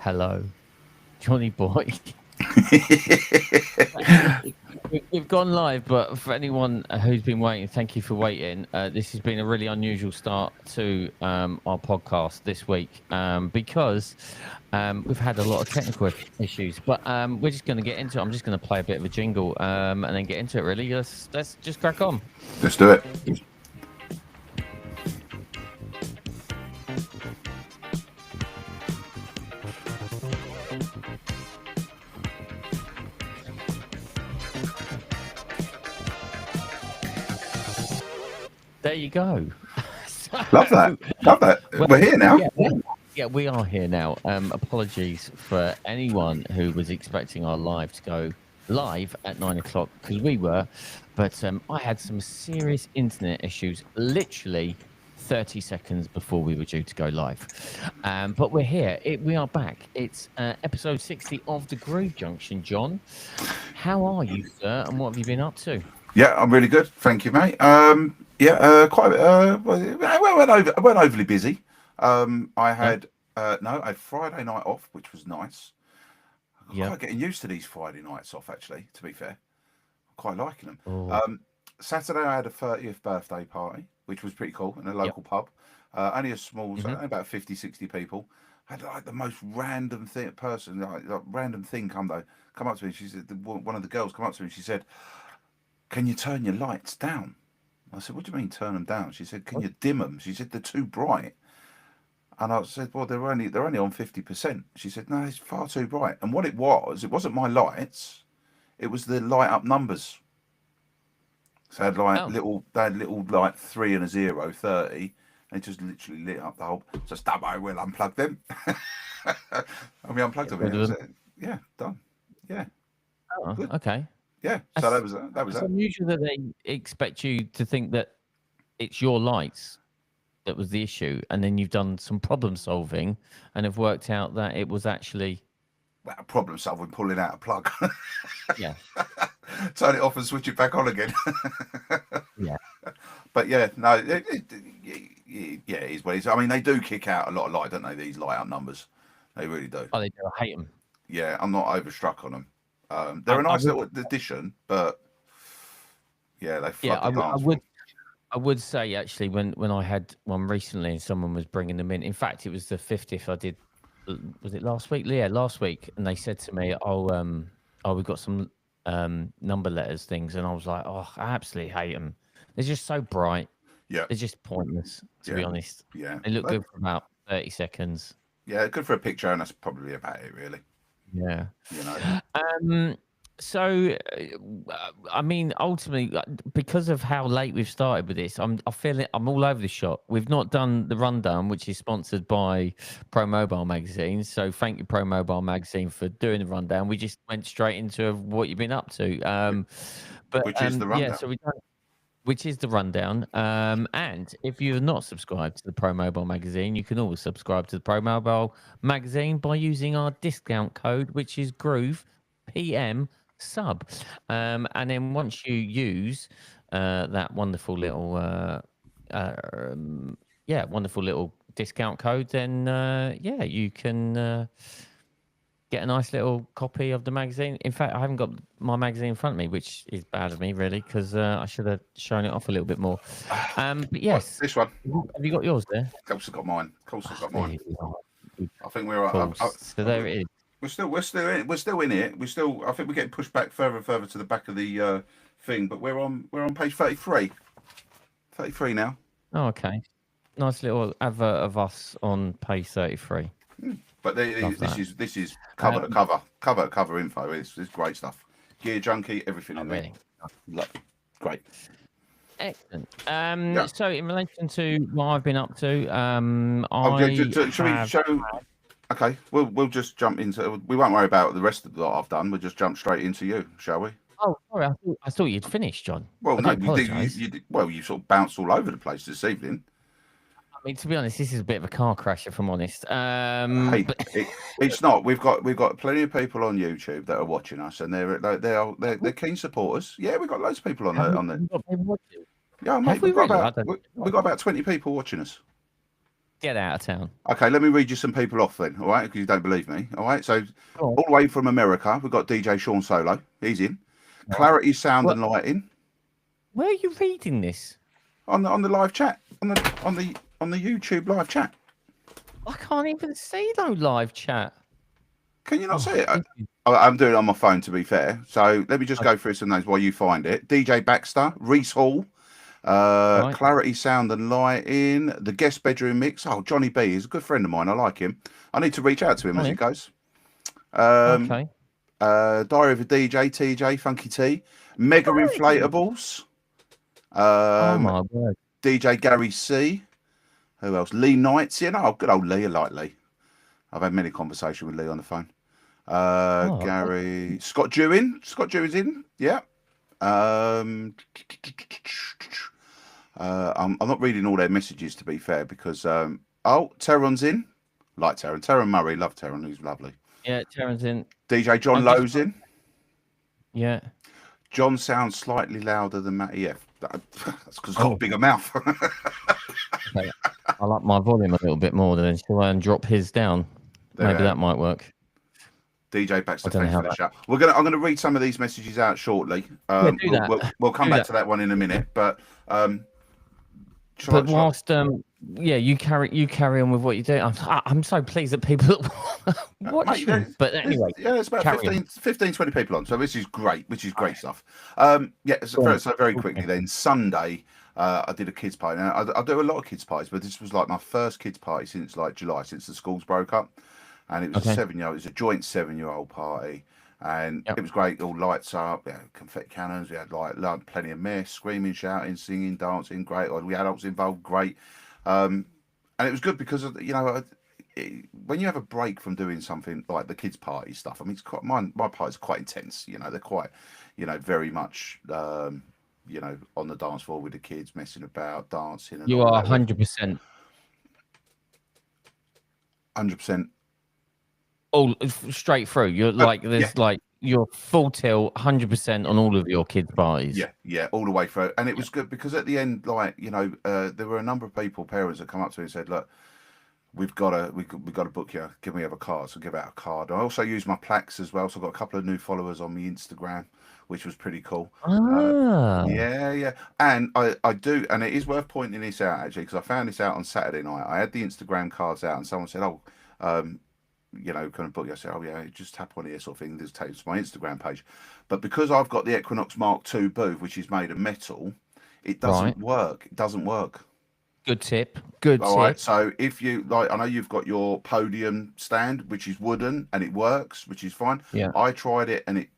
Hello, Johnny Boy. We've gone live, but for anyone who's been waiting, thank you for waiting. This has been a really unusual start to our podcast this week because we've had a lot of technical issues. But we're just going to get into it. I'm just going to play a bit of a jingle and then get into it. Really, let's just crack on. Let's do it. There you go. Love that. Love that. We're here now. Yeah, we are here now. Apologies for anyone who was expecting our live to go live at 9 o'clock because we were, but I had some serious internet issues literally 30 seconds before we were due to go live. But we're here. We are back. It's episode 60 of the Groove Junction. John, how are you, sir? And what have you been up to? Yeah, I'm really good. Thank you, mate. Quite. I weren't overly busy. I had a Friday night off, which was nice. I'm quite getting used to these Friday nights off, actually. To be fair, I'm quite liking them. Oh. Saturday, I had a 30th birthday party, which was pretty cool in a local pub. Only a small, so about 50, 60 people. Had like the most random thing random thing come up to me. She said, one of the girls come up to me and she said, "Can you turn your lights down?" I said, "What do you mean turn them down?" She said, "Can you dim them?" She said, "They're too bright." And I said, "Well, they're only on 50%. She said, "No, it's far too bright." And what it wasn't my lights, it was the light up numbers. So they had little like 3 and a 0, 30, and it just literally lit up the whole. So stop, I will unplug them. And we unplugged them. Yeah, done. Yeah. Oh, okay. Yeah. So that was It's unusual that they expect you to think that it's your lights that was the issue, and then you've done some problem solving and have worked out that it was actually problem solving, pulling out a plug. Yeah. Turn it off and switch it back on again. Yeah. But yeah, no, it is what it is. I mean, they do kick out a lot of light, don't they? These light up numbers, they really do. Oh, they do. I hate them. Yeah, I'm not overstruck on them. They're a nice little addition, but yeah, they flood the dance floor. I would say actually when I had one recently and someone was bringing them in. In fact, it was the 50th I did. Was it last week? Yeah, last week. And they said to me, "Oh, we've got some number letters things," and I was like, "Oh, I absolutely hate them. They're just so bright. Yeah, they're just pointless, to be honest. Yeah, they look good for about 30 seconds. Yeah, good for a picture, and that's probably about it, really. Yeah, you know. So, I mean, ultimately, because of how late we've started with this, I feel it. I'm all over the shop. We've not done the rundown, which is sponsored by Pro Mobile Magazine. So, thank you, Pro Mobile Magazine, for doing the rundown. We just went straight into what you've been up to. Which is the rundown. Yeah, so we done. Which is the rundown. And if you're not subscribed to the Pro Mobile Magazine, you can always subscribe to the Pro Mobile Magazine by using our discount code, which is Groove PM Sub. And then once you use that wonderful little, wonderful little discount code, then you can get a nice little copy of the magazine. In fact, I haven't got my magazine in front of me, which is bad of me, really, because I should have shown it off a little bit more. But yes, this one. Have you got yours there? Of course, I've got mine. Of course, I've got mine. I think so there it is. We're still in it. I think we're getting pushed back further and further to the back of the thing, but we're on page 33. 33 now. Oh, okay. Nice little advert of us on page 33. But this is cover to cover info. It's great stuff. Gear Junkie, everything in there. Really? Great. Excellent. So in relation to what I've been up to, should we show? Okay, we'll just jump into. We won't worry about the rest of what I've done. We'll just jump straight into you, shall we? Oh, sorry. I thought you'd finished, John. Well, no, you sort of bounced all over the place this evening. I mean, to be honest, this is a bit of a car crash, if I'm honest. It's not. We've got plenty of people on YouTube that are watching us, and they're keen supporters. Yeah, we've got loads of people on there. Yeah, mate, we've got about 20 people watching us. Get out of town. Okay, let me read you some people off then, all right? Because you don't believe me, all right? So, Go on. all the way from America, we've got DJ Sean Solo. He's in. Right. Clarity Sound What? and Lighting Where are you reading this? on the live chat on the YouTube live chat. I can't even see no live chat. Can you not see it? This is- I'm doing it on my phone, to be fair. So let me just Okay. go through some names while you find it. DJ Baxter, Reese Hall, Right. Clarity Sound and Lighting, the guest bedroom mix. Oh, Johnny B is a good friend of mine. I like him. I need to reach out to him Oh, as yeah. it goes. Okay. Diary of a DJ, TJ, Funky T, Mega Hey! Inflatables, Oh my word. DJ Gary C. Who else? Lee Knights. Yeah, no, good old Lee. I like Lee. I've had many conversations with Lee on the phone. Oh, Gary, Scott Dewin. Scott Dewin's in. Yeah. I'm not reading all their messages, to be fair, because Terron's in. Like Terron. Terron Murray. Love Terron. He's lovely. yeah, Terron's in. DJ John I'm just- Lowe's in. Yeah. John sounds slightly louder than Matty F. That's because he's got a bigger mouth. Okay. I like my volume a little bit more than shall I and drop his down. There Maybe we that are. might work. DJ Baxter, I don't know thanks how for the that- shout. I'm gonna read some of these messages out shortly. Yeah, do that. We'll come Do back that. to that one in a minute, but But whilst yeah, you carry on with what you do. I'm so pleased that people watch. But anyway, yeah, it's about carry on. 15, 20 people on, so this is great, stuff. Yeah, Go so on. very quickly then, Sunday, I did a kids party. Now I do a lot of kids parties, but this was like my first kids party since like July, since the schools broke up, and it was Okay. it was a joint 7-year-old party, and Yep. it was great. All lights up, yeah, confetti cannons. We had like plenty of mess, screaming, shouting, singing, dancing. Great. We had adults involved. Great. And it was good because when you have a break from doing something like the kids' party stuff, I mean, it's quite my parties are quite intense. They're quite, very much, on the dance floor with the kids, messing about, dancing. And You all are that. 100%. 100%. All straight through. You're like there's like you're full tilt, 100% on all of your kids' parties. Yeah, all the way through. And it was good because at the end, there were a number of parents that come up to me and said, "Look, we've got to book you. Can we have a card?" So give out a card. I also use my plaques as well. So I've got a couple of new followers on my Instagram, which was pretty cool. Yeah. And I do, and it is worth pointing this out actually, because I found this out on Saturday night. I had the Instagram cards out and someone said, "Oh, kind of book you." I said, "Oh yeah, just tap on here sort of thing. This takes my Instagram page." But because I've got the Equinox Mark II booth, which is made of metal, it doesn't work. It doesn't work. Good tip. Good All tip. right. So if you I know you've got your podium stand, which is wooden, and it works, which is fine. Yeah. I tried it, and it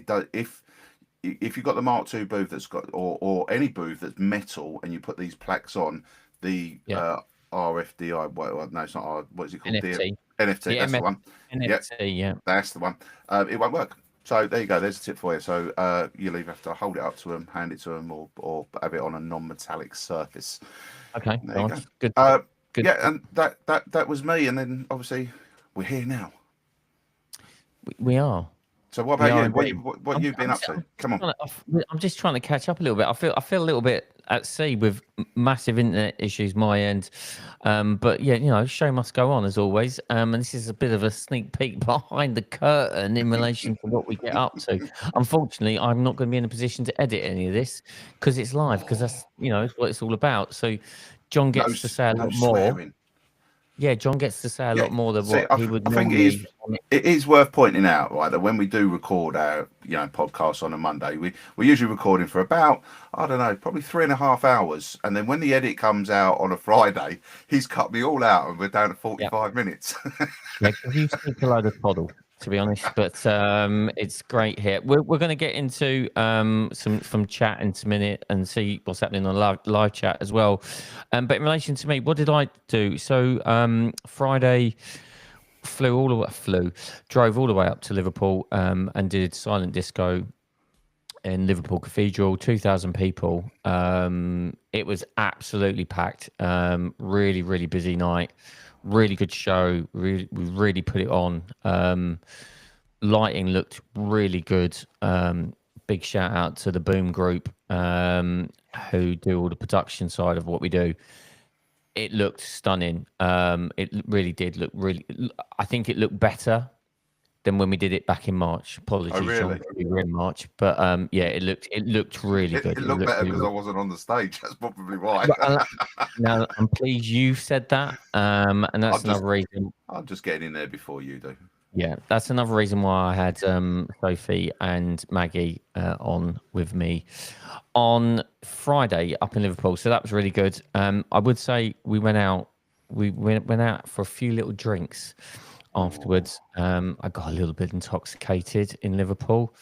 does. If you've got the Mark II booth that's got, or any booth that's metal, and you put these plaques on, the RFDI. Well, no, it's not R. What is it called? NFT. NFT. That's the one. NFT. Yeah. That's the one. It won't work. So there you go. There's a tip for you. So you'll either have to hold it up to them, hand it to them, or have it on a non-metallic surface. Okay. There you go. Good. Good. Yeah, and that was me. And then obviously we're here now. We are. So what about you? What you've been up to? Come on. I'm just trying to catch up a little bit. I feel a little bit at sea with massive internet issues my end. But yeah, show must go on as always. And this is a bit of a sneak peek behind the curtain in relation to what we get up to. Unfortunately, I'm not going to be in a position to edit any of this because it's live, because that's what it's all about. So John gets to say a lot more. Swearing. Yeah, John gets to say a lot more than what he would I normally. think it is worth pointing out, right, that when we do record our podcast on a Monday, we're usually recording for about, I don't know, probably 3.5 hours, and then when the edit comes out on a Friday, he's cut me all out, and we're down to 45 minutes. Yeah, because you speak a load of toddle, to be honest, but it's great here. We're going to get into some chat in a minute and see what's happening on live chat as well. But in relation to me, what did I do? So Friday, drove all the way up to Liverpool and did silent disco in Liverpool Cathedral, 2,000 people. It was absolutely packed. Really, really busy night. Really good show. We really put it on. Lighting looked really good. Big shout out to the Boom Group, who do all the production side of what we do. it looked stunning. Really did look really. I think it looked better than when we did it back in March. Oh, Apologies, John, really? 'cause we were in March, but yeah, it looked really good. It It looked looked better really because I good. wasn't on the stage. That's probably why. But, now I'm pleased you said that, and I'm that's just, another reason. I'm just getting in there before you do. Yeah, that's another reason why I had Sophie and Maggie on with me on Friday up in Liverpool. So that was really good. I would say we went out for a few little drinks Oh, afterwards. I got a little bit intoxicated in Liverpool.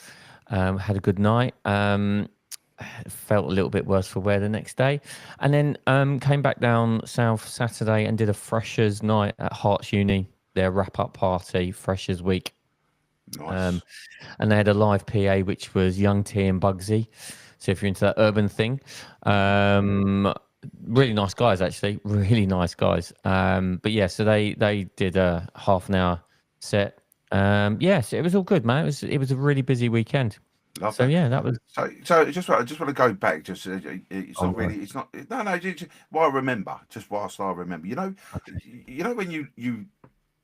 Had a good night. Felt a little bit worse for wear the next day, and then came back down south Saturday and did a freshers night at Hearts Uni, their wrap up party, freshers week. Um, nice. and they had a live PA which was Young T and Bugsy. So if you're into that urban thing, Hmm. um, really nice guys actually, really nice guys. But yeah, so they did a half an hour set. Yes, it was all good, man. It was a really busy weekend. Love So that. yeah, that was. So I just want to go back. Just it's Oh not no. really. It's not. No, no. Well, I remember. Just whilst I remember. Okay. When you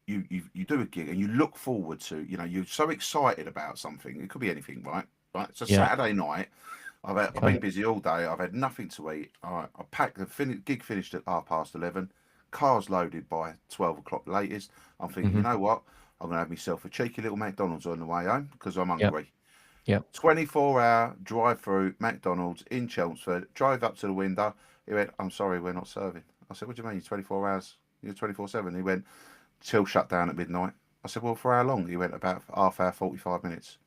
do a gig and you look forward to. You're so excited about something. It could be anything, right? Right. It's a Yeah. Saturday night. I've Okay. been busy all day. I've had nothing to eat. I packed gig finished at 11:30. Cars loaded by 12 o'clock latest. I'm thinking, you Hmm. know what? I'm gonna have myself a cheeky little McDonald's on the way home because I'm Yep. hungry. Yep. 24-hour drive-through McDonald's in Chelmsford. Drove up to the window. He went, "I'm sorry, we're not serving." I said, "What do you mean? You're 24 hours. You're 24/7." He went, "Till shut down at midnight." I said, "Well, for how long?" He went, "About half hour, 45 minutes."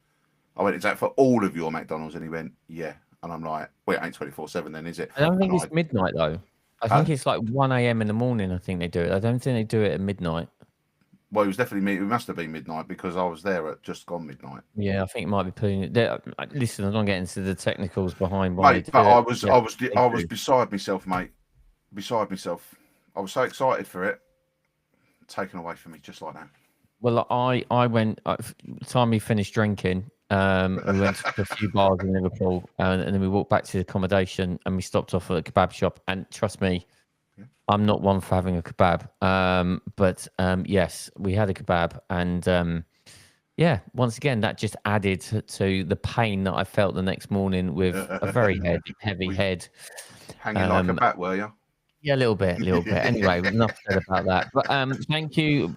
I went, "Is that for all of your McDonald's?" And he went, "Yeah." And I'm like, "Well, it ain't 24/7 then, is it?" I don't And think it's midnight though. I huh? think it's like 1 a.m. in the morning. I think they do it. I don't think they do it at midnight. Well, it was definitely me. It must have been midnight because I was there at just gone midnight. Yeah, I think it might be putting it there. Listen, I'm not getting into the technicals behind why they Mate, do but it. Yeah, they I was do. beside myself, mate. Beside myself. I was so excited for it, taken away from me just like that. Well, I went the time we finished drinking. We went to a few bars in Liverpool, and then we walked back to the accommodation, and we stopped off at a kebab shop. And trust me, Yeah. I'm not one for having a kebab. But yes, we had a kebab, and yeah, once again, that just added to the pain that I felt the next morning with a very heavy We head. hanging like a Um, bat, were you? yeah, a little bit, a little bit. Anyway, enough said about that. But thank you,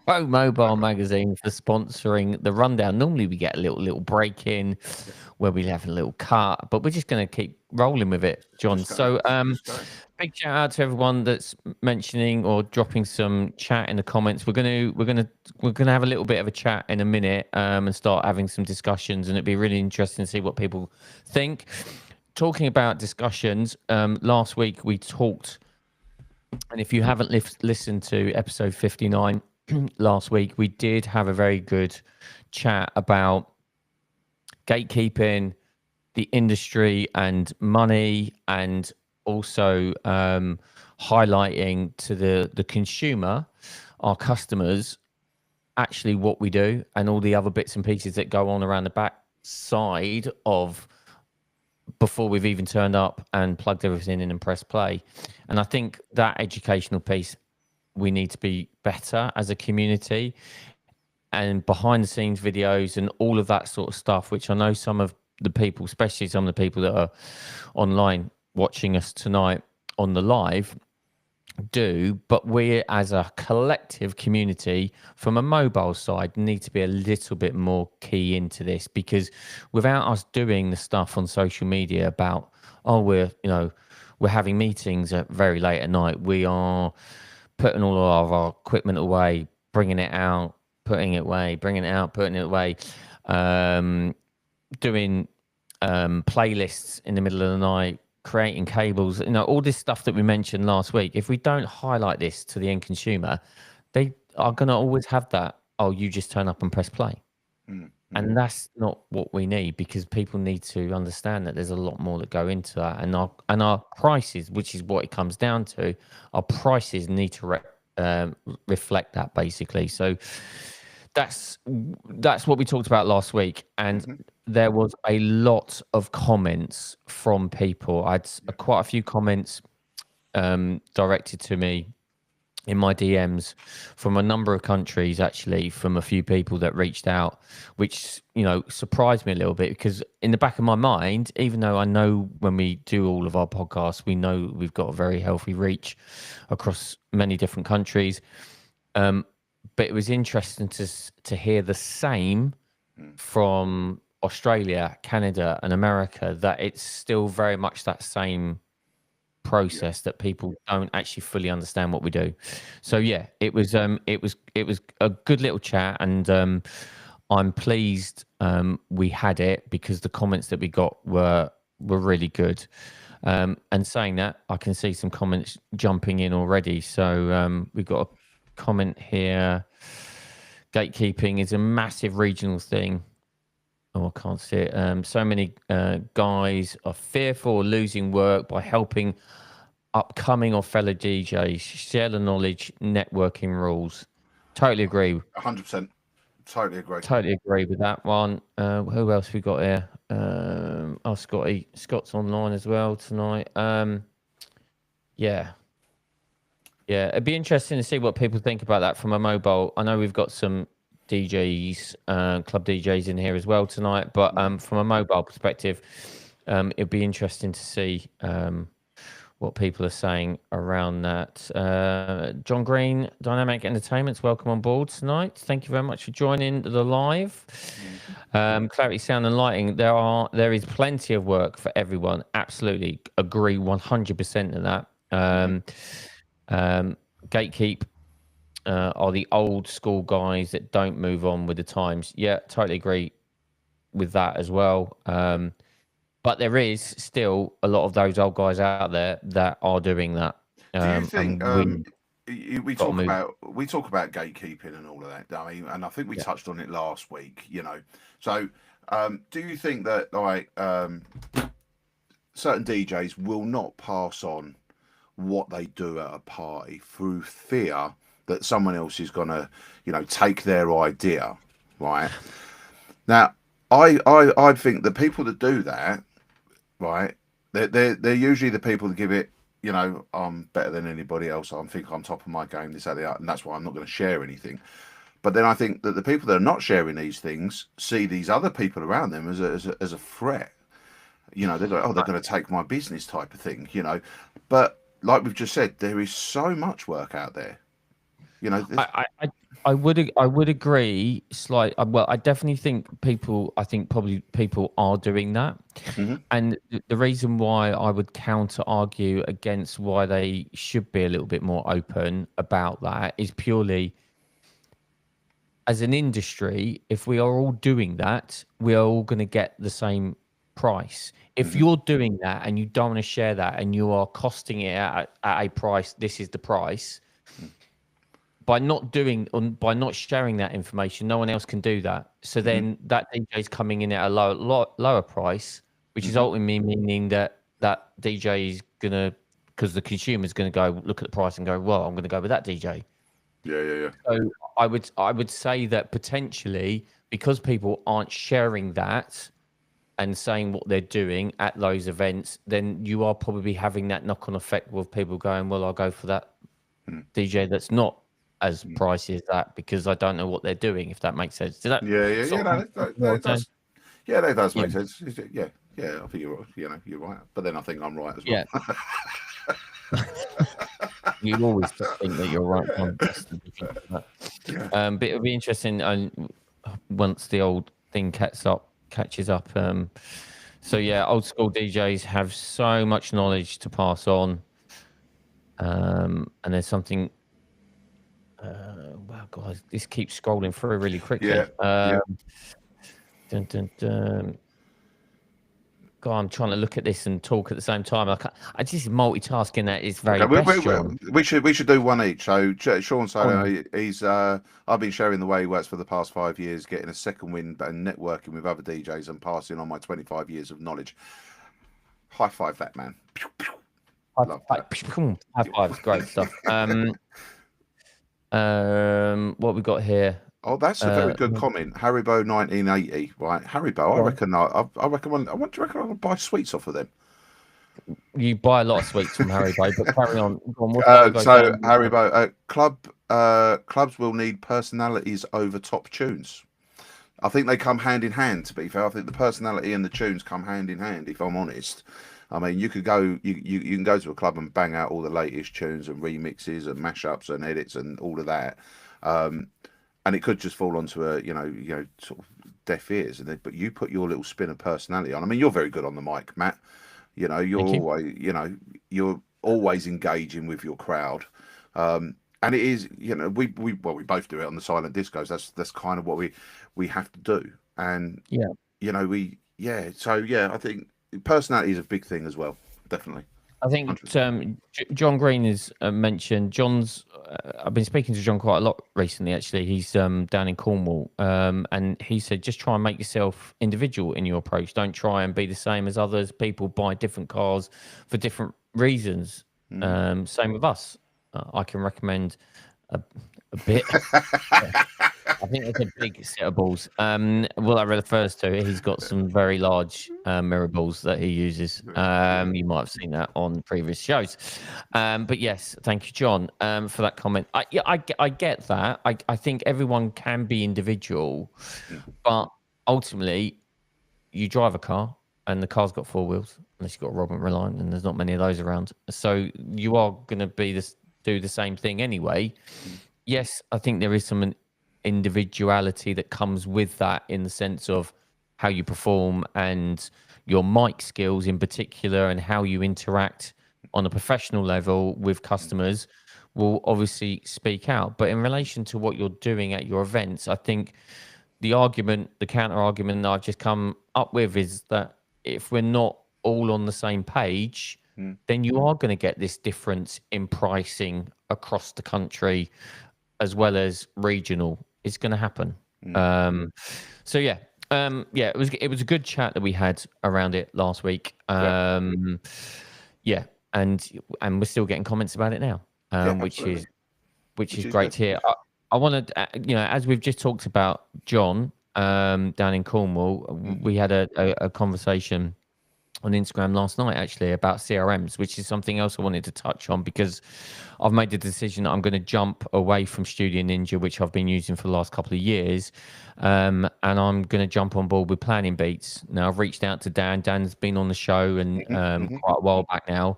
Pro Mobile Magazine, for sponsoring the rundown. Normally, we get a little break in Yeah. where we have a little cut, but we're just going to keep rolling with it, John. Just go. So, Just go. big shout out to everyone that's mentioning or dropping some chat in the comments. We're gonna have a little bit of a chat in a minute, and start having some discussions, and it'd be really interesting to see what people think. Talking about discussions, last week we talked, and if you haven't listened to episode 59 last week, we did have a very good chat about gatekeeping, the industry, and money, and also highlighting to the consumer, our customers, actually what we do and all the other bits and pieces that go on around the back side of before we've even turned up and plugged everything in and pressed play. And I think that educational piece, we need to be better as a community, and behind the scenes videos and all of that sort of stuff, which I know some of the people, especially some of the people that are online watching us tonight on the live, do. But we as a collective community from a mobile side need to be a little bit more key into this, because without us doing the stuff on social media about, oh, we're having meetings at very late at night, we are putting all of our equipment away, bringing it out, putting it away, bringing it out, putting it away, um, doing playlists in the middle of the night, creating cables, all this stuff that we mentioned last week. If we don't highlight this to the end consumer, they are going to always have that, oh, you just turn up and press play. Mm, mm. And that's not what we need, because people need to understand that there's a lot more that go into that, and our prices, which is what it comes down to, our prices need to reflect that basically. So that's what we talked about last week, and Mhm. there was a lot of comments from people. I had Yeah. quite a few comments directed to me in my DMs from a number of countries, actually, from a few people that reached out, which, surprised me a little bit, because in the back of my mind, even though I know when we do all of our podcasts, we know we've got a very healthy reach across many different countries. But it was interesting to hear the same from Australia, Canada, and America, that it's still very much that same process, that people don't actually fully understand what we do. So yeah, it was a good little chat, and I'm pleased we had it, because the comments that we got were really good. And saying that, I can see some comments jumping in already. So we've got a comment here: gatekeeping is a massive regional thing. Oh, I can't see it. So many guys are fearful of losing work by helping upcoming or fellow DJs share the knowledge, networking rules. Totally agree. 100%. Totally agree. Totally agree with that one. Who else we got here? Scotty. Scott's online as well tonight. Yeah. It'd be interesting to see what people think about that from a mobile. I know we've got some DJs, club DJs in here as well tonight, but from a mobile perspective, it'd be interesting to see what people are saying around that. John Green, Dynamic Entertainments, welcome on board tonight. Thank you very much for joining the live. Clarity, sound and lighting. There is plenty of work for everyone. Absolutely agree 100% of that. Gatekeep are the old school guys that don't move on with the times. Yeah, totally agree with that as well. But there is still a lot of those old guys out there that are doing that. Do you think we talk move. about gatekeeping and all of that? I mean, and I think we touched on it last week. So do you think that certain DJs will not pass on what they do at a party through fear that someone else is gonna, take their idea, right? Now, I think the people that do that, right, they're usually the people that give it, I'm better than anybody else. I think I'm top of my game, this, that, the other, and that's why I'm not going to share anything. But then I think that the people that are not sharing these things see these other people around them as a threat. They're like, they're going to take my business, type of thing. But like we've just said, there is so much work out there. I would agree slightly. Well, I definitely think probably people are doing that. And the reason why I would counter argue against why they should be a little bit more open about that is purely, as an industry, if we are all doing that, we are all going to get the same price. If you're doing that and you don't want to share that, and you are costing it at a price, this is the price. By not sharing that information, no one else can do that. So then that DJ is coming in at a lower price, which is ultimately meaning that DJ is gonna, because the consumer is gonna go look at the price and go, well, I'm gonna go with that DJ. Yeah. So I would say that potentially, because people aren't sharing that and saying what they're doing at those events, then you are probably having that knock-on effect with people going, well, I'll go for that DJ that's not as pricey as that, because I don't know what they're doing, if that makes sense. Does that that does make sense. Yeah, I think you're right. But then I think I'm right as well. You always think that you're right. But it'll be interesting once the old thing catches up. So yeah, old school DJs have so much knowledge to pass on. And there's something. Wow, guys, this keeps scrolling through really quickly. Dun, dun, dun. God, I'm trying to look at this and talk at the same time. I just multitasking. That is very best, John. We should do one each. So Sean Solo, he's I've been sharing the way he works for the past 5 years, getting a second wind and networking with other DJs and passing on my 25 years of knowledge. High five that man. High fives, great stuff. What we got here? Oh, that's a very good comment. Haribo 1980, right? Haribo, I reckon. I reckon. I want to buy sweets off of them. You buy a lot of sweets from Haribo, but carry on. Go on, what's Haribo So saying? Haribo clubs will need personalities over top tunes. I think they come hand in hand. To be fair, I think the personality and the tunes come hand in hand. If I'm honest, I mean, you could go, you can go to a club and bang out all the latest tunes and remixes and mashups and edits and all of that, um, and it could just fall onto a sort of deaf ears. But you put your little spin of personality on. I mean, you're very good on the mic, Matt. Thank you. You're always engaging with your crowd. And it is, we both do it on the silent discos. That's kind of what we have to do. And Yeah. so yeah, I think personality is a big thing as well. Definitely. I think 100%. John Green has mentioned John's. I've been speaking to John quite a lot recently. Actually, he's down in Cornwall, and he said just try and make yourself individual in your approach. Don't try and be the same as others. People buy different cars for different reasons. Same with us. I can recommend a bit. I think that's a big set of balls. What I refers to, he's got some very large mirror balls that he uses. You might have seen that on previous shows. But yes, thank you, John, for that comment. I get that. I think everyone can be individual, but ultimately, you drive a car and the car's got four wheels, unless you've got Robin Reliant, and there's not many of those around. So you are going to do the same thing anyway. Yes, I think there is some individuality that comes with that in the sense of how you perform and your mic skills in particular and how you interact on a professional level with customers will obviously speak out. But in relation to what you're doing at your events, I think the counter argument that I've just come up with is that if we're not all on the same page, then you are going to get this difference in pricing across the country as well as regional. It's going to happen. So yeah, it was a good chat that we had around it last week. Yeah, and we're still getting comments about it now, which is great good. to hear. I want to, as we've just talked about John down in Cornwall, we had a conversation on Instagram last night actually about CRMs, which is something else I wanted to touch on because I've made the decision that I'm going to jump away from Studio Ninja, which I've been using for the last couple of years, and I'm going to jump on board with Planning Beats. Now I've reached out to Dan. Dan's been on the show and quite a while back now,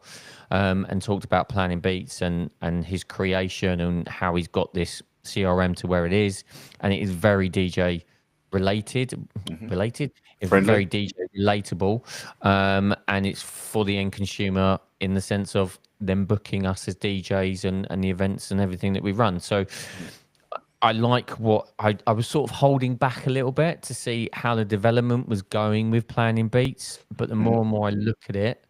and talked about Planning Beats and his creation and how he's got this CRM to where it is, and it is very DJ related. It's Friendly. very DJ relatable, and it's for the end consumer in the sense of them booking us as DJs and the events and everything that we run. So I like what I was sort of holding back a little bit to see how the development was going with Planning Beats, but the more and more I look at it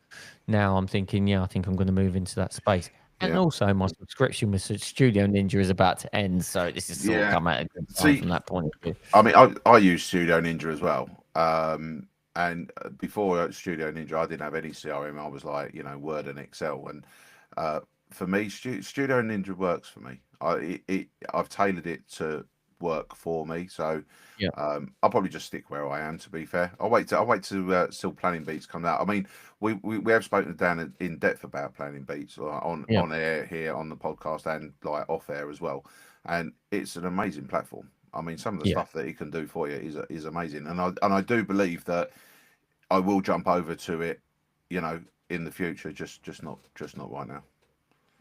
now, I'm thinking, I think I'm going to move into that space. And also, my subscription with Studio Ninja is about to end, so this is sort of come at a good time from that point of view. I mean, I use Studio Ninja as well. And before Studio Ninja, I didn't have any CRM. I was like, Word and Excel. And for me, Studio Ninja works for me. I've tailored it to work for me. So I'll probably just stick where I am. To be fair, I'll wait to still Planning Beats come out. I mean, we have spoken to Dan in depth about Planning Beats on air here on the podcast and like off air as well. And it's an amazing platform. I mean, some of the stuff that he can do for you is amazing, and I do believe that I will jump over to it, in the future. Just not right now.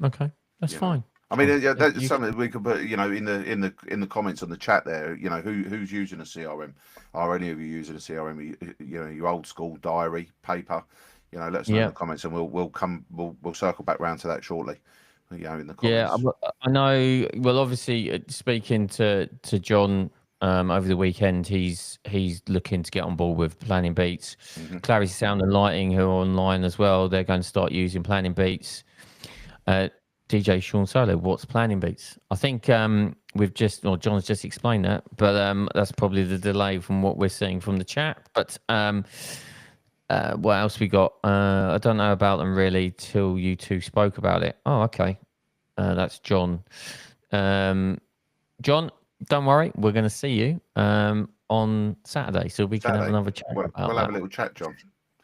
Okay, that's fine. I mean, that's something we could put, in the comments on the chat there. Who's using a CRM? Are any of you using a CRM? Your old school diary, paper. Let us know in the comments, and we'll circle back round to that shortly. In the comments. Yeah, I know. Well, obviously, speaking to John over the weekend, he's looking to get on board with Planning Beats. Clarity Sound and Lighting, who are online as well, they're going to start using Planning Beats. DJ Sean Solo, what's Planning Beats? I think John's just explained that, but that's probably the delay from what we're seeing from the chat. But what else we got? I don't know about them really till you two spoke about it. Oh, okay. That's John. John, don't worry. We're going to see you on Saturday, so we can have another chat about we'll that. have a little chat, John.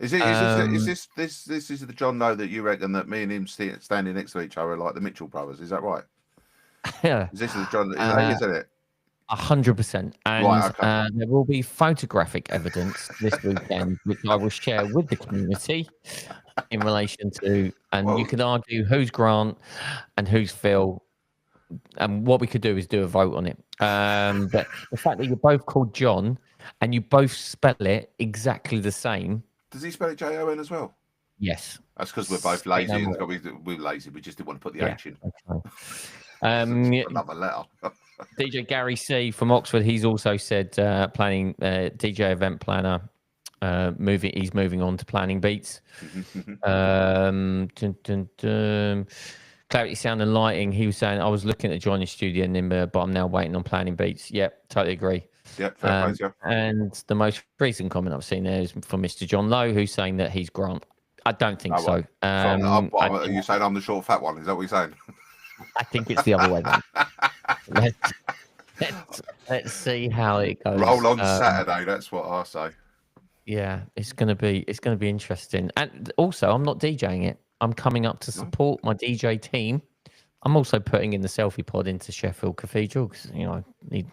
Is it? Um, This is the John Lowe that you reckon that me and him standing next to each other like the Mitchell brothers? Is that right? yeah, Is this the John? Is that uh, isn't it? 100%. Right. And Okay. there will be photographic evidence this weekend, which I will share with the community in relation to, and you Well, can argue who's Grant and who's Phil. And what we could do is do a vote on it. But the fact that you're both called John and you both spell it exactly the same. does he spell it Jon as well? Yes. That's because we're both Say no lazy, and more. we're lazy. We just didn't want to put the Yeah. H in. Okay. Um, Another letter. DJ Gary C from Oxford, he's also said planning DJ event planner. He's moving on to planning beats. Dun, dun, dun. Clarity sound and lighting. He was saying I was looking to join the studio Nimber, but I'm now waiting on planning beats. Yep, totally agree. Yeah, fair play, yeah. And the most recent comment I've seen there is from Mr. John Lowe, who's saying that he's Grant. I don't think Oh, well. so. Are you saying I'm the short, fat one? Is that what you're saying? I think it's the other way around. Let's, let's see how it goes. Roll on Saturday. That's what I say. Yeah, it's gonna be interesting. And also, I'm not DJing it. I'm coming up to support my DJ team. I'm also putting in the selfie pod into Sheffield Cathedral because I need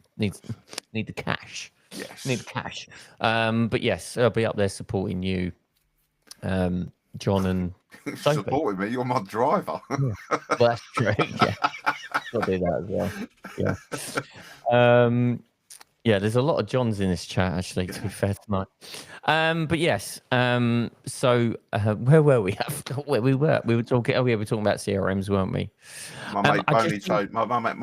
the cash. Yes. Need the cash. But yes, I'll be up there supporting you, John and Sophie. Supporting me. You're my driver. Yeah. Well, that's true. Yeah, I'll do that as well. Yeah. Yeah, there's a lot of Johns in this chat, actually, to be fair tonight. But yes, so where were we? I forgot where we were. We were talking about CRMs, weren't we? My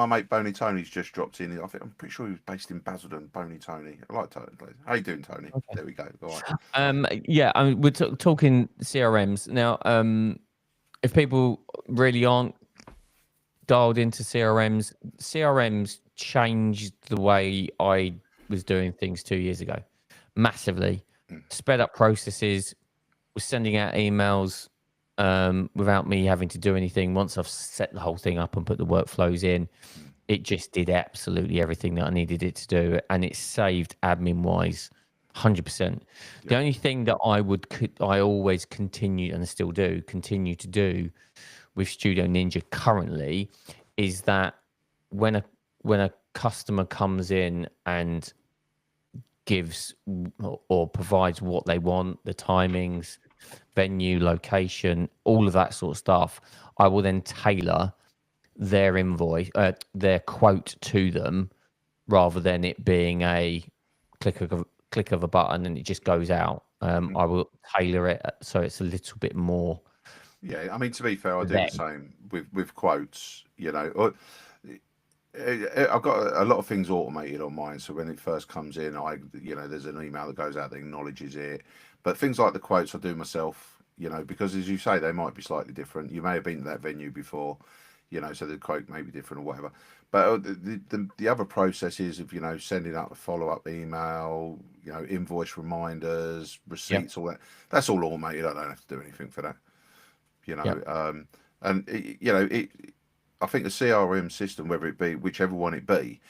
mate Boney Tony's just dropped in. I'm pretty sure he was based in Basildon. Boney Tony. I like Tony. How you doing, Tony? Okay. There we go. All right. Yeah, we're talking CRMs. Now, if people really aren't dialed into CRMs changed the way I was doing things 2 years ago, massively. Sped up processes, was sending out emails without me having to do anything. Once I've set the whole thing up and put the workflows in, it just did absolutely everything that I needed it to do, and it saved admin wise 100%. The only thing that I always continue and still continue to do with Studio Ninja currently is that when a customer comes in and gives or provides what they want, the timings, venue, location, all of that sort of stuff, I will then tailor their invoice, their quote to them, rather than it being a click of a button and it just goes out. I will tailor it so it's a little bit more. Yeah, I mean, to be fair, I do the same with quotes. I've got a lot of things automated on mine, so when it first comes in, there's an email that goes out that acknowledges it. But things like the quotes, I do myself. Because as you say, they might be slightly different. You may have been to that venue before, so the quote may be different or whatever. But the other processes of sending out a follow-up email, invoice reminders, receipts, all that, that's all automated. I don't have to do anything for that. I think the CRM system, whether it be whichever one it be,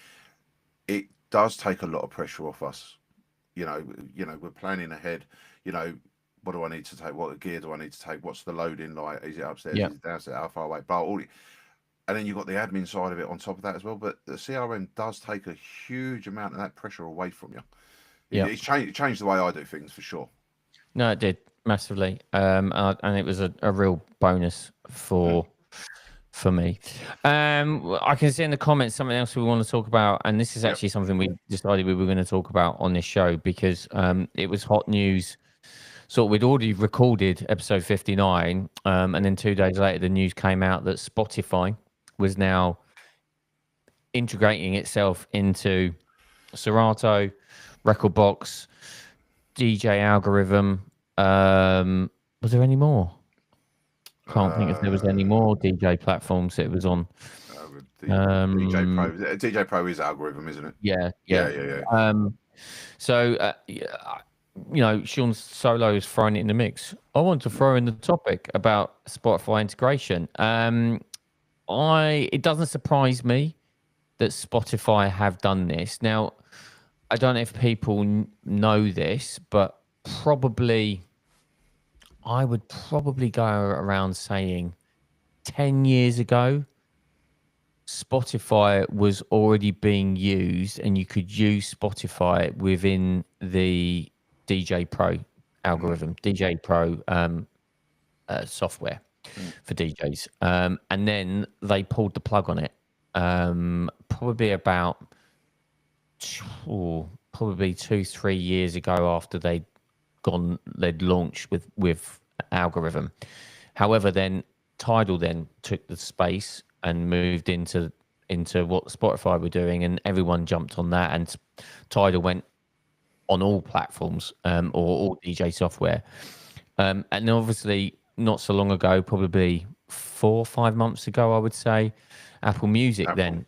it does take a lot of pressure off us. We're planning ahead. What do I need to take? What gear do I need to take? What's the loading like? Is it upstairs? Is it downstairs? How far away? And then you've got the admin side of it on top of that as well. But the CRM does take a huge amount of that pressure away from you. Yeah, it's changed the way I do things for sure. No, it did massively, and it was a real bonus for me. I can see in the comments something else we want to talk about, and this is actually something we decided we were going to talk about on this show because it was hot news. So we'd already recorded episode 59, and then 2 days later the news came out that Spotify was now integrating itself into Serato, Recordbox, DJ Algorithm. Was there any more? Can't think if there was any more DJ platforms it was on. DJ Pro is Algorithm, isn't it? Yeah. So Sean Solo is throwing it in the mix. I want to throw in the topic about Spotify integration. It doesn't surprise me that Spotify have done this. Now, I don't know if people know this, but probably I would probably go around saying 10 years ago, Spotify was already being used and you could use Spotify within the DJ Pro Mm, algorithm, DJ Pro software mm, for DJs. And then they pulled the plug on it. Probably about probably 2-3 years ago after they'd launched with algorithm. However, then Tidal then took the space and moved into what Spotify were doing, and everyone jumped on that, and Tidal went on all platforms or all DJ software. And obviously, not so long ago, probably 4 or 5 months ago, I would say, Apple Music Apple. then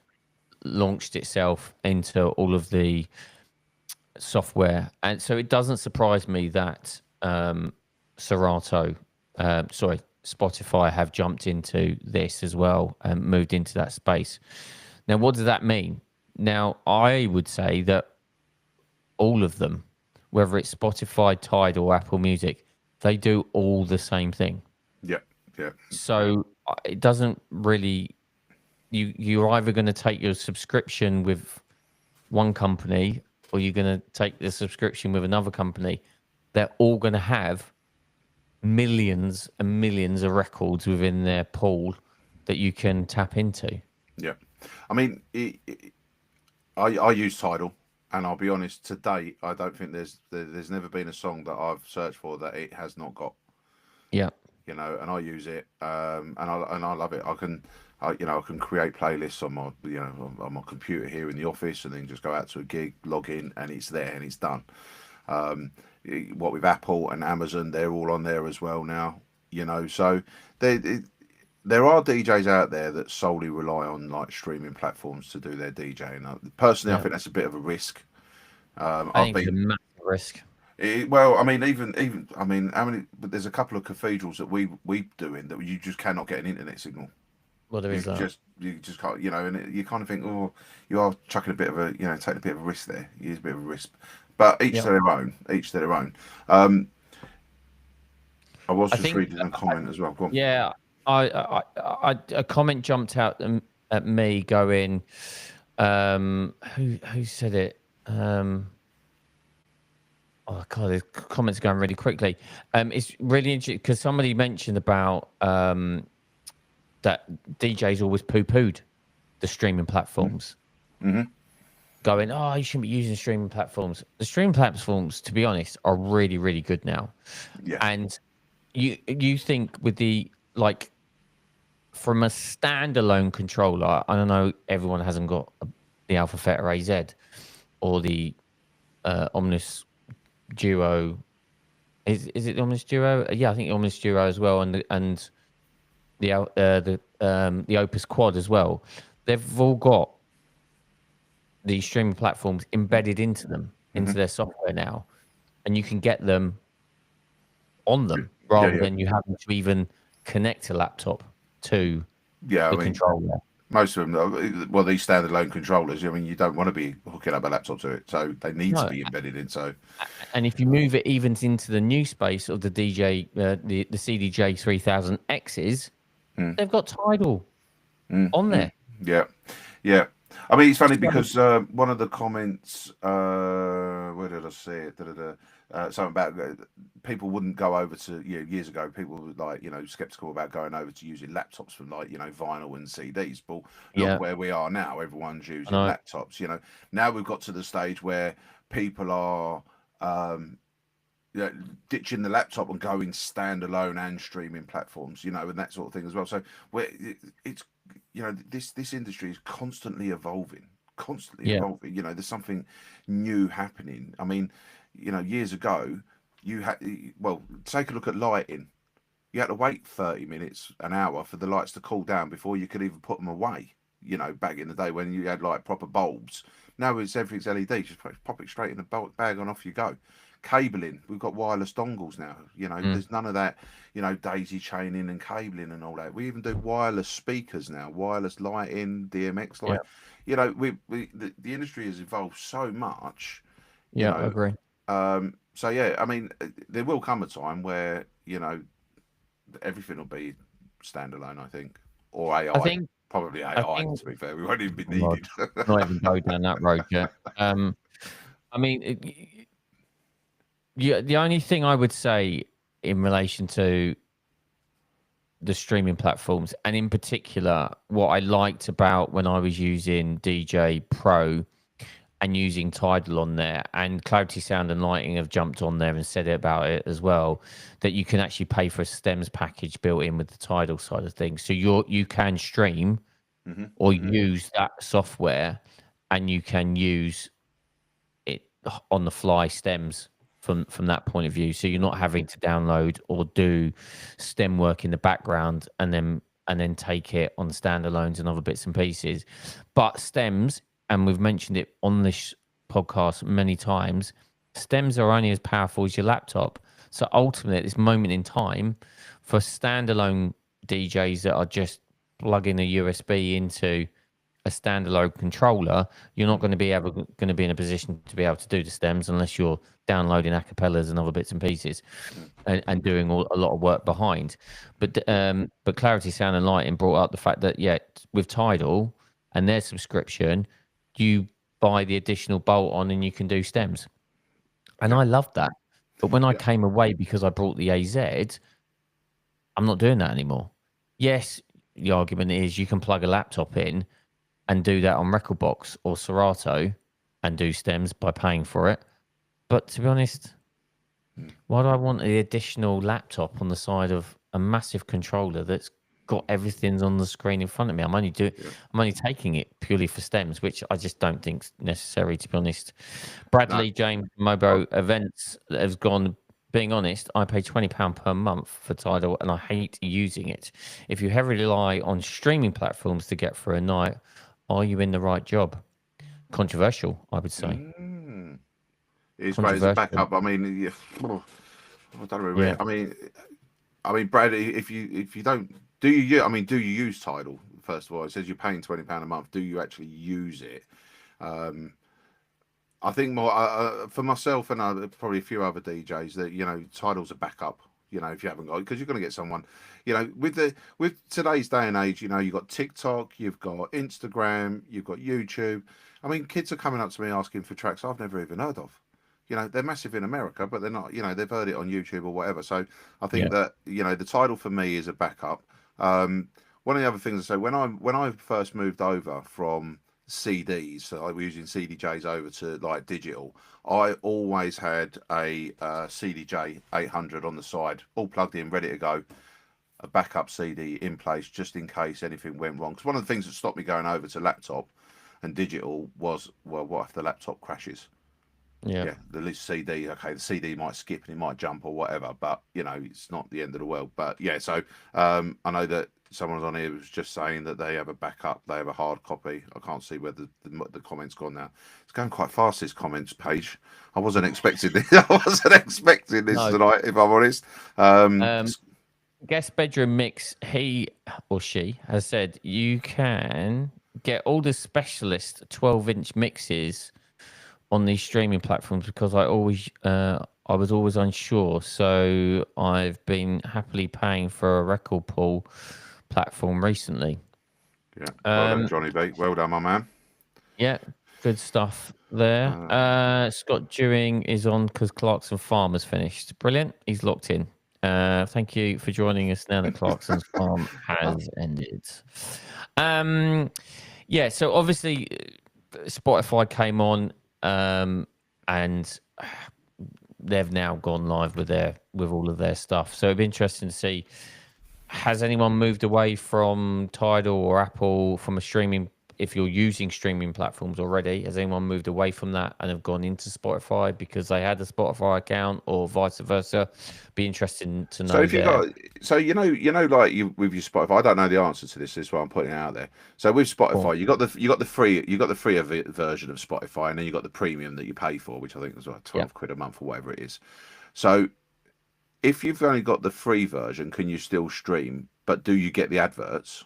launched itself into all of the software, and so it doesn't surprise me that Serato, sorry, Spotify have jumped into this as well and moved into that space. Now, what does that mean? Now, I would say that all of them, whether it's Spotify, Tidal, or Apple Music, they do all the same thing. Yeah, yeah, So it doesn't really. You're either going to take your subscription with one company or you're going to take the subscription with another company. They're all going to have millions and millions of records within their pool that you can tap into. yeah. I mean, I use Tidal, and I'll be honest. To date, I don't think there's never been a song that I've searched for that it has not got. Yeah, You know, and I use it, and I love it. I can create playlists on my on my computer here in the office, and then just go out to a gig, log in, and it's there and it's done. Um, what with Apple and Amazon, they're all on there as well now. You know, so there there are DJs out there that solely rely on like streaming platforms to do their DJing. Personally, I yeah. think that's a bit of a risk. I I've think it's a been massive risk. well, I mean, even I mean, how many? But there's a couple of cathedrals that we doing that you just cannot get an internet signal. Well, there is that. You just can't, and you kind of think, oh, you are chucking a bit of a, taking a bit of a risk there. It is a bit of a risk, but each to Yeah, their own. Each to their own. Um, I was I just think. reading a comment as well. Go on. Yeah, a comment jumped out at me going. Who said it? Oh god, the comments are going really quickly. It's really interesting because somebody mentioned about that DJs always poo-pooed the streaming platforms, Mm-hmm. going, "Oh, you shouldn't be using streaming platforms." The streaming platforms, to be honest, are really, really good now. Yeah. And you think with the like from a standalone controller, I don't know, everyone hasn't got the Alpha Theta AZ or the Omnis Duo. Is it the Omnis Duo? Yeah, I think Omnis Duo as well, and the Opus Quad as well. They've all got these streaming platforms embedded into them, into Mm-hmm. their software now, and you can get them on them Yeah, rather yeah, than you having to even connect a laptop to yeah. I the mean, controller. most of them, well, these standalone controllers. I mean, you don't want to be hooking up a laptop to it, so they need to No, be embedded in. So, and if you move it even into the new space of the the CDJ 3000Xs, mm, they've got Tidal mm, on mm, there. yeah. Yeah, I mean it's funny So, because one of the comments, where did I see it? Something about people wouldn't go over to years ago. People were like skeptical about going over to using laptops for like vinyl and CDs. But look yeah, where we are now. Everyone's I using know. laptops. Now we've got to the stage where people are um, ditching the laptop and going standalone and streaming platforms, and that sort of thing as well. So where it's this industry is constantly evolving, constantly Yeah, evolving. There's something new happening. I mean, years ago, you had well, take a look at lighting. You had to wait 30 minutes, an hour for the lights to cool down before you could even put them away. Back in the day when you had like proper bulbs. Now it's everything's LED. Just pop it straight in the bag and off you go. Cabling, we've got wireless dongles now. mm, There's none of that, daisy chaining and cabling and all that. We even do wireless speakers now, wireless lighting, DMX yeah, light. The industry has evolved so much, you yeah. I know. agree. So yeah, I mean, there will come a time where everything will be standalone. I think, or I AI. think, Probably I AI. think, To be fair, we won't even be oh God, needed. not even go down that road yet. I mean, yeah, the only thing I would say in relation to the streaming platforms, and in particular, what I liked about when I was using DJ Pro and using Tidal on there, and Clarity Sound and Lighting have jumped on there and said it about it as well, that you can actually pay for a stems package built in with the Tidal side of things. So you can stream hmm or hmm use that software, and you can use it on the fly stems from that point of view. So you're not having to download or do stem work in the background and then take it on standalones and other bits and pieces. But stems, and we've mentioned it on this podcast many times, stems are only as powerful as your laptop. So ultimately, at this moment in time, for standalone DJs that are just plugging a USB into a standalone controller, you're not going to be able going to be in a position to be able to do the stems unless you're downloading acapellas and other bits and pieces and doing a lot of work behind. But Clarity Sound and Lighting brought up the fact that with Tidal and their subscription, you buy the additional bolt on and you can do stems. And Yeah, I loved that. But when I yeah. came away because I brought the AZ, I'm not doing that anymore. Yes, the argument is you can plug a laptop in and do that on Recordbox or Serato and do stems by paying for it. But to be honest, Mm, why do I want the additional laptop on the side of a massive controller that's got everything on the screen in front of me? yeah. I'm only taking it purely for stems, which I just don't think's necessary, to be honest. No. Bradley James Oh, Mobo Events has gone. Being honest, I pay £20 per month for Tidal, and I hate using it. If you heavily rely on streaming platforms to get through a night, are you in the right job? Controversial, I would say. mm. It's great as a Controversial. backup. I mean, yeah, I don't really. Yeah. I mean, Brad, if you don't, I mean, do you use Tidal? First of all, it says you're paying £20 a month. Do you actually use it? Um, I think more for myself and probably a few other DJs that Tidal's a backup. If you haven't got, because you're going to get someone, with today's day and age, you've got TikTok, you've got Instagram, you've got YouTube. I mean, kids are coming up to me asking for tracks I've never even heard of. They're massive in America, but they're not. They've heard it on YouTube or whatever. So I think Yeah. that the Tidal for me is a backup. Um, One of the other things I say when I first moved over from CDs, so I was using CDJs over to like digital. I always had a CDJ 800 on the side, all plugged in, ready to go, a backup CD in place just in case anything went wrong. Because one of the things that stopped me going over to laptop and digital was, well, what if the laptop crashes? Yeah. Yeah, the list CD. Okay, the CD might skip and it might jump or whatever, but it's not the end of the world. But yeah, so I know that someone on here was just saying that they have a backup, they have a hard copy. I can't see where the comments gone now. It's going quite fast, this comments page. I wasn't expecting this. I wasn't expecting this No. tonight, if I'm honest. Um, Um, Guest bedroom mix, he or she has said you can get all the specialist 12-inch mixes on these streaming platforms because I was always unsure. So I've been happily paying for a record pool platform recently. yeah, well done, Um, Johnny B. Well done, my man. Yeah, good stuff there. Uh, Scott Dewing is on because Clarkson Farm has finished. Brilliant. He's locked in. Thank you for joining us now that Clarkson's Farm has ended. Um, yeah, so obviously Spotify came on and they've now gone live with all of their stuff. So it'd be interesting to see, has anyone moved away from Tidal or Apple from a streaming? If you're using streaming platforms already, has anyone moved away from that and have gone into Spotify because they had a Spotify account, or vice versa? Be interesting to So know if you there. got, so like you with your Spotify, I don't know the answer to this. This is why I'm putting it out there. So with Go on. Spotify, you got the free version of Spotify, and then you got the premium that you pay for, which I think is like Yeah, 12 quid a month or whatever it is. So if you've only got the free version, can you still stream? But do you get the adverts?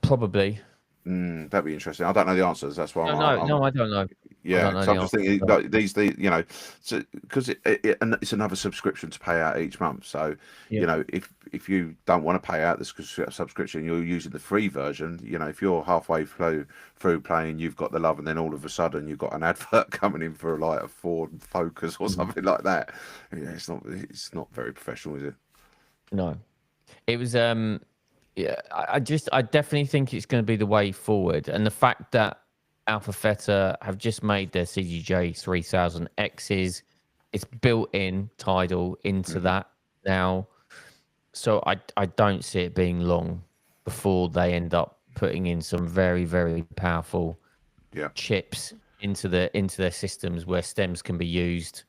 probably. That'd be interesting. I don't know the answers. That's why No, no, no, I don't know. I Yeah, don't know because the I'm just answer. thinking To that. like because and it's another subscription to pay out each month. So Yeah. if you don't want to pay out the subscription, you're using the free version. If you're halfway through playing, you've got the love, and then all of a sudden you've got an advert coming in for like a Ford Focus or Mhm. something like that. Yeah, it's not very professional, is it? No, it was. Yeah, I definitely think it's going to be the way forward, and the fact that Alpha Theta have just made their CGJ 3000Xs, it's built in Tidal into Hmm. that now, so I don't see it being long before they end up putting in some very very powerful Yeah. chips into their systems where stems can be used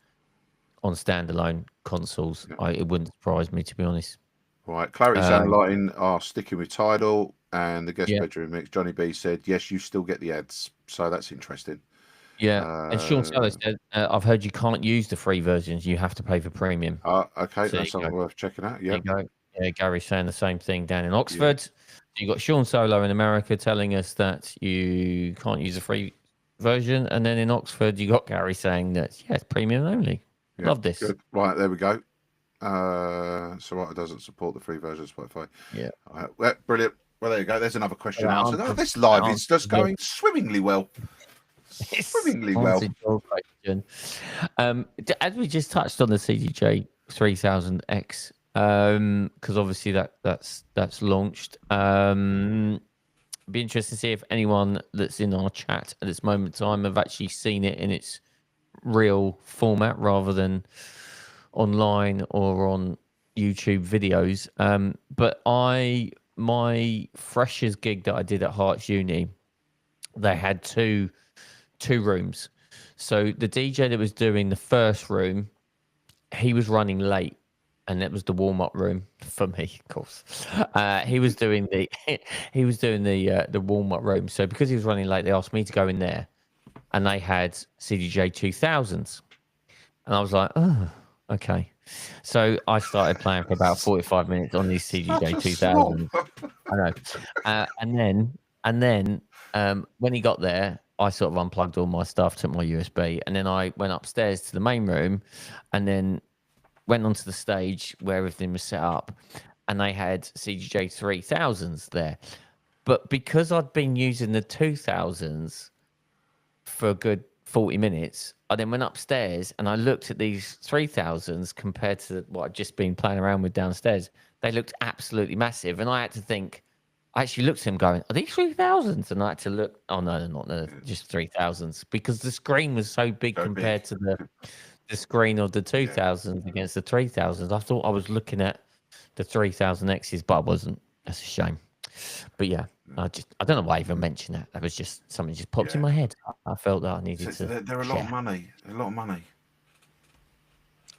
on standalone consoles. Yeah. It wouldn't surprise me, to be honest. Right. Clarity Sound and Um, Lighting are sticking with Tidal, and the guest yeah, bedroom mix. Johnny B said yes, you still get the ads, so that's interesting. yeah. And Sean Solo Uh, said, "I've heard you can't use the free versions. You have to pay for premium." okay, So there that's you go. something worth checking out. There Yeah, you go. Yeah, Gary's saying the same thing down in yeah, Oxford. So you got Sean Solo in America telling us that you can't use the free version, and then in Oxford you got Gary saying that yeah, it's premium only. yeah. Love this. Good. Right, there we go. Serato doesn't support the free version of Spotify. Yeah. Well, brilliant. Well, there you go. There's another Well, question that answered. Oh, answers this that live is just answers going swimmingly well. Yes, Swimmingly well. answered your question. As we just touched on the CDJ 3000X, because obviously that's launched. Be interested to see if anyone that's in our chat at this moment in time have actually seen it in its real format rather than online or on YouTube videos. But my freshers gig that I did at Hearts Uni, they had two rooms. So the DJ that was doing the first room, he was running late, and that was the warm up room for me, of course. He was doing the he was doing the warm up room. So because he was running late, they asked me to go in there, and they had CDJ 2000s, and I was like, oh, okay. So I started playing for about 45 minutes on these Such CDJ a snob. 2000s. I know. And then when he got there, I sort of unplugged all my stuff, took my USB, and then I went upstairs to the main room, and then went onto the stage where everything was set up, and they had CGJ 3000s there. But because I'd been using the 2000s for a good 40 minutes, I then went upstairs and I looked at these 3000s compared to what I'd just been playing around with downstairs. They looked absolutely massive. And I had to think, I actually looked at him going, are these 3000s? And I had to look, oh, no, they're not. They're just 3000s because the screen was so big Go big. compared to the screen of the Yeah. 2000s against the 3000s. I thought I was looking at the 3000Xs, but I wasn't. That's a shame. But yeah, I don't know why I even mentioned that. That was just something just popped in Yeah. my head. I felt that I So needed to they're a lot of share. money. They're a lot of money.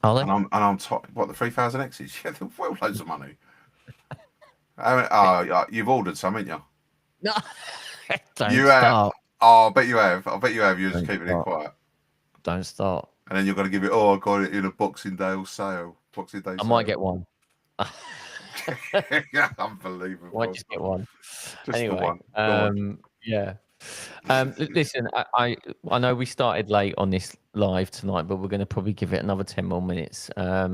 Are they? And I'm top. What, the 3000 X's? Yeah, they're well loads of money. Yeah, you've ordered some, haven't you? No, You don't have. start. Oh, I bet you have. I bet you have. You're just Don't keeping it start. quiet. Don't start. And then you're going to give it, oh, I got it in a Boxing Day sale. Boxing Day I sale. might get one. Yeah, Might unbelievable. just get one. Just the Anyway, one. Go on. yeah. Listen, I know we started late on this live tonight, but we're going to probably give it another 10 more minutes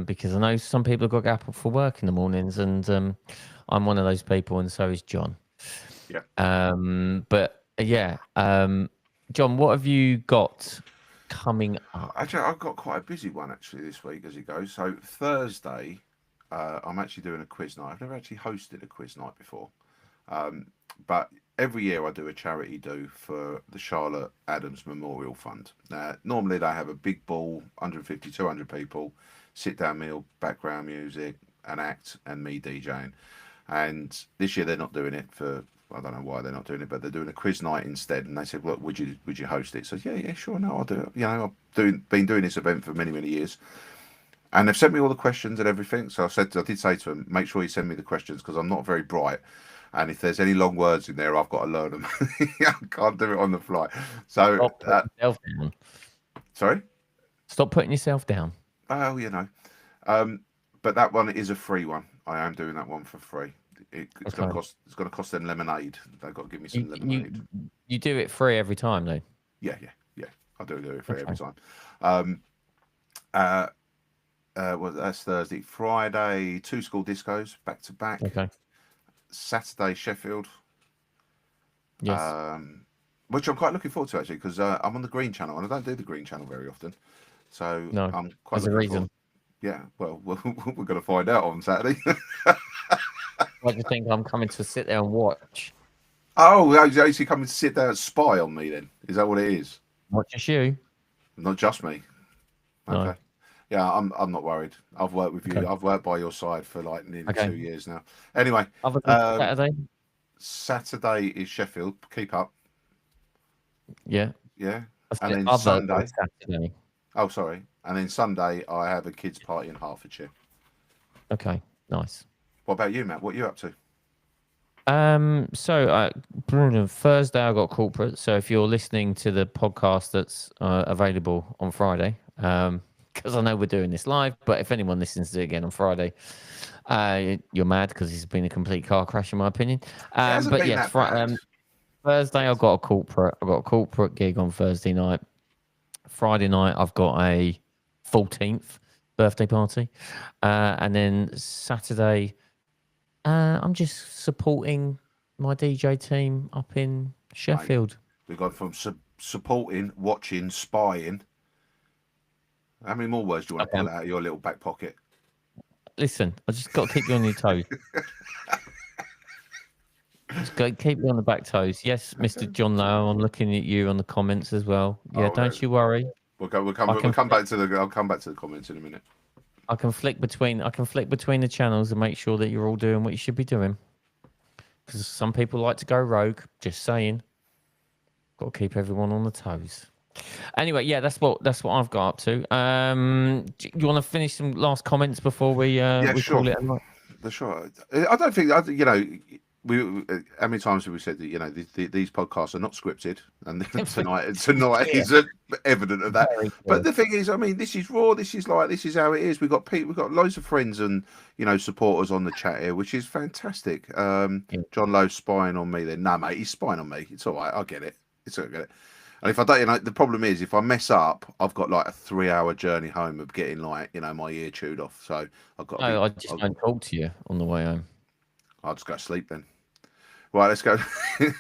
because I know some people have got to get up for work in the mornings, and I'm one of those people, and so is John. Yeah. But yeah, John, what have you got coming up? Actually, I've got quite a busy one actually this week as it goes. So Thursday, I'm actually doing a quiz night. I've never actually hosted a quiz night before. But every year I do a charity do for the Charlotte Adams Memorial Fund. Now, normally they have a big ball, 150, 200 people, sit down meal, background music, an act, and me DJing. And this year they're not doing it for, I don't know why they're not doing it, but they're doing a quiz night instead. And they said, "Look, would you host it?" So yeah, sure, no, I'll do it. I've been doing this event for many years. And they've sent me all the questions and everything. So I did say to them, make sure you send me the questions because I'm not very bright. And if there's any long words in there, I've got to learn them. I can't do it on the fly. So, Stop putting yourself down. sorry? Stop putting yourself down. Well, but that one is a free one. I am doing that one for free. It's going to Okay. cost. It's going to cost them lemonade. They've got to give me some You, lemonade. you you do it free every time though. Yeah. I do it for every Okay. time. Uh, well, that's Thursday. Friday, 2 school discos back to back. Okay. Saturday, Sheffield. Yes. Which I'm quite looking forward to actually, because I'm on the Green Channel and I don't do the Green Channel very often, so No. I'm quite There's a looking forward. reason. Yeah, well, we're going to find out on Saturday. Why do you think I'm coming to sit there and watch? Oh, you're actually coming to sit there and spy on me then? Is that what it is? Not just you. Not just me. No. Okay. Yeah, I'm not worried. I've worked with you. Okay. I've worked by your side for like nearly Okay. 2 years now. Anyway, Other than Saturday? Saturday is Sheffield. Keep up. Yeah. Yeah. I And said then other than Sunday. Saturday. Oh, sorry. And then Sunday, I have a kids' party in Hertfordshire. Okay. Nice. What about you, Matt? What are you up to? So Thursday I got corporate. So if you're listening to the podcast that's available on Friday, because I know we're doing this live, but if anyone listens to it again on Friday, you're mad because it's been a complete car crash in my opinion. It hasn't But been yes, that bad. Thursday I've got a corporate. I've got a corporate gig on Thursday night. Friday night I've got a 14th birthday party, and then Saturday. I'm just supporting my DJ team up in Mate, Sheffield. we've gone from supporting, watching, spying. How many more words do you want to Okay. pull out of your little back pocket? Listen, I just got to keep you on your toes. Just got to keep you on the back toes. Yes, Mr. John Lowe, I'm looking at you on the comments as well. Yeah, Oh, don't you worry. we'll come I can back to the. I'll come back to the comments in a minute. I can flick between the channels and make sure that you're all doing what you should be doing. Because some people like to go rogue. Just saying. Got to keep everyone on the toes. Anyway, yeah, that's what I've got up to. You want to finish some last comments before we Yeah, we sure. call it a night? Sure. I don't think we. How many times have we said that these podcasts are not scripted, and tonight is evident of that. But the thing is, I mean, this is raw. This is how it is. We've got loads of friends and supporters on the chat here, which is fantastic. John Lowe's spying on me. Then no, mate, he's spying on me. It's all right. I get it. I get it. And if I don't, the problem is if I mess up, I've got like a 3-hour journey home of getting my ear chewed off. So I've got. No, I just don't talk to you on the way home. I'll just go to sleep then. Right, let's go.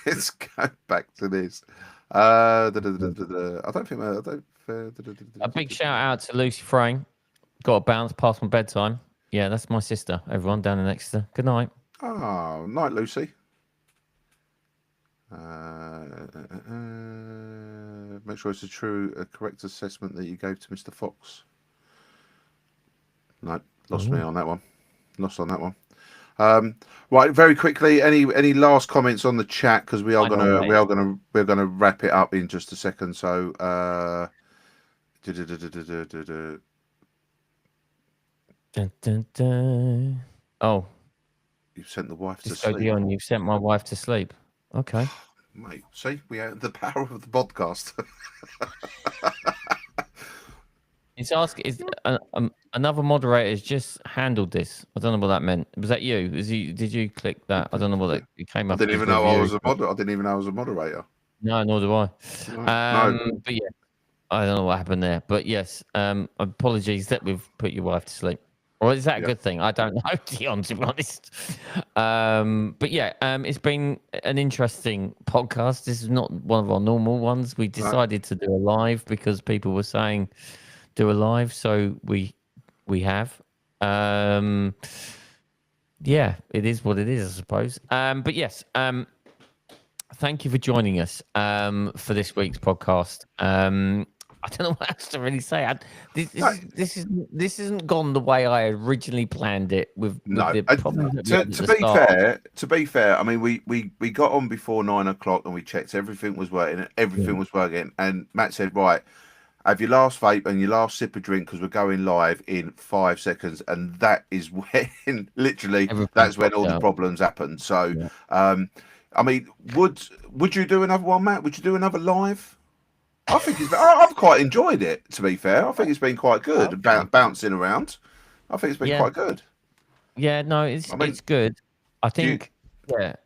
Let's go back to this. I don't think. A big shout out to Lucy Frame. Got to bounce past my bedtime. Yeah, that's my sister. Everyone down in Exeter. Good night. Oh, night, Lucy. Make sure it's a correct assessment that you gave to Mr. Fox. No, lost me on that one. Lost on that one. Right, very quickly. Any last comments on the chat because we're gonna wrap it up in just a second. So, Dun, dun, dun. Oh, you've sent the wife to Disco sleep. Dion, you've sent my wife to sleep. Okay. Mate, see, we have the power of the podcast. It's another moderator has just handled this. I don't know what that meant. Was that you? Did you click that? I don't know what it came up. I didn't even know I was a moderator. No, nor do I. No. But yeah, I don't know what happened there. But yes, apologies that we've put your wife to sleep. Or is that a good thing? I don't know, Dion, to be honest. But yeah, it's been an interesting podcast. This is not one of our normal ones. We decided to do a live because people were saying do a live, so we have. Yeah, it is what it is, I suppose. But yes, thank you for joining us for this week's podcast. I don't know what else to really say. This isn't gone the way I originally planned it. With the problems to be fair, I mean we got on before 9 o'clock and we checked everything was working. Everything was working, and Matt said, "Right, have your last vape and your last sip of drink because we're going live in 5 seconds," and that is when literally that's when all the problems happen. So, I mean, would you do another one, Matt? Would you do another live? I think I've quite enjoyed it. To be fair, I think it's been quite good. Bouncing around, I think it's been quite good. Yeah, no, it's good. I think.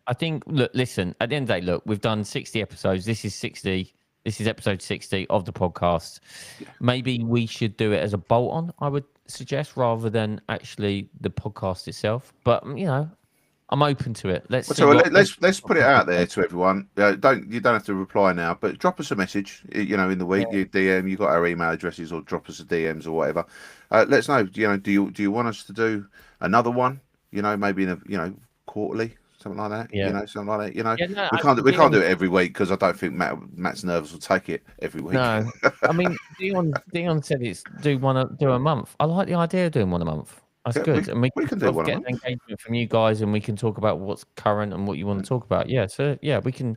I think. Look, listen. At the end of the day, look, we've done 60 episodes. This is 60. This is episode 60 of the podcast. Yeah. Maybe we should do it as a bolt-on, I would suggest, rather than actually the podcast itself. But I'm open to it. Let's see So what. let's put it out there to everyone. You don't have to reply now, but drop us a message. In the week, you DM. You got our email addresses, or drop us a DMs or whatever. Let us know. Do you want us to do another one? Maybe in a quarterly, something like that. Yeah. Something like that. Yeah, no, we can't do it every week because I don't think Matt's nerves will take it every week. No, I mean Dion said it's do a month. I like the idea of doing one a month. That's good, and we can do one get engagement from you guys, and we can talk about what's current and what you want to talk about. Yeah, so yeah, we can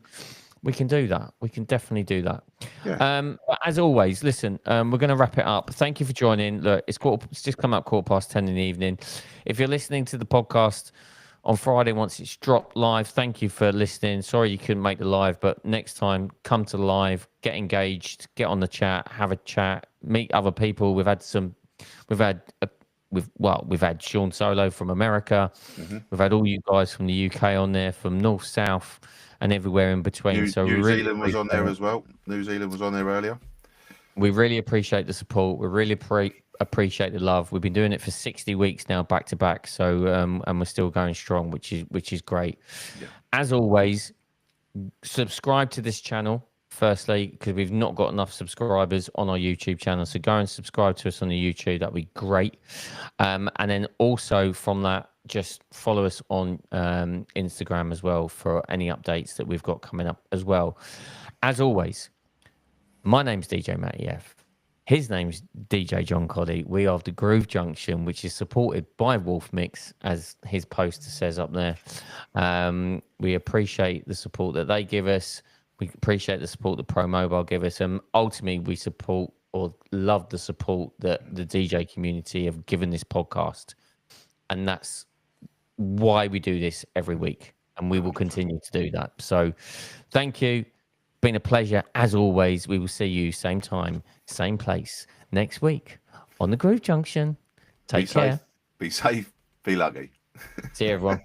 do that. We can definitely do that. Yeah. But as always, listen, we're going to wrap it up. Thank you for joining. Look, it's just come up 10:15 in the evening. If you're listening to the podcast on Friday once it's dropped live, thank you for listening. Sorry you couldn't make the live, but next time come to the live, get engaged, get on the chat, have a chat, meet other people. We've had Sean Solo from America. Mm-hmm. We've had all you guys from the UK on there, from north, south, and everywhere in between. New Really Zealand was on there as well. New Zealand was on there earlier. We really appreciate the support. We really appreciate the love. We've been doing it for 60 weeks now, back to back. So, and we're still going strong, which is great. Yeah. As always, subscribe to this channel. Firstly, because we've not got enough subscribers on our YouTube channel. So go and subscribe to us on the YouTube. That'd be great. And then also from that, just follow us on Instagram as well for any updates that we've got coming up as well. As always, my name's DJ Matty F. His name's DJ John Coddy. We are the Groove Junction, which is supported by Wolf Mix, as his poster says up there. We appreciate the support that they give us. We appreciate the support that Pro Mobile give us. And ultimately, we support or love the support that the DJ community have given this podcast. And that's why we do this every week. And we will continue to do that. So thank you. Been a pleasure. As always, we will see you same time, same place next week on the Groove Junction. Take care. Be safe. Be lucky. See you, everyone.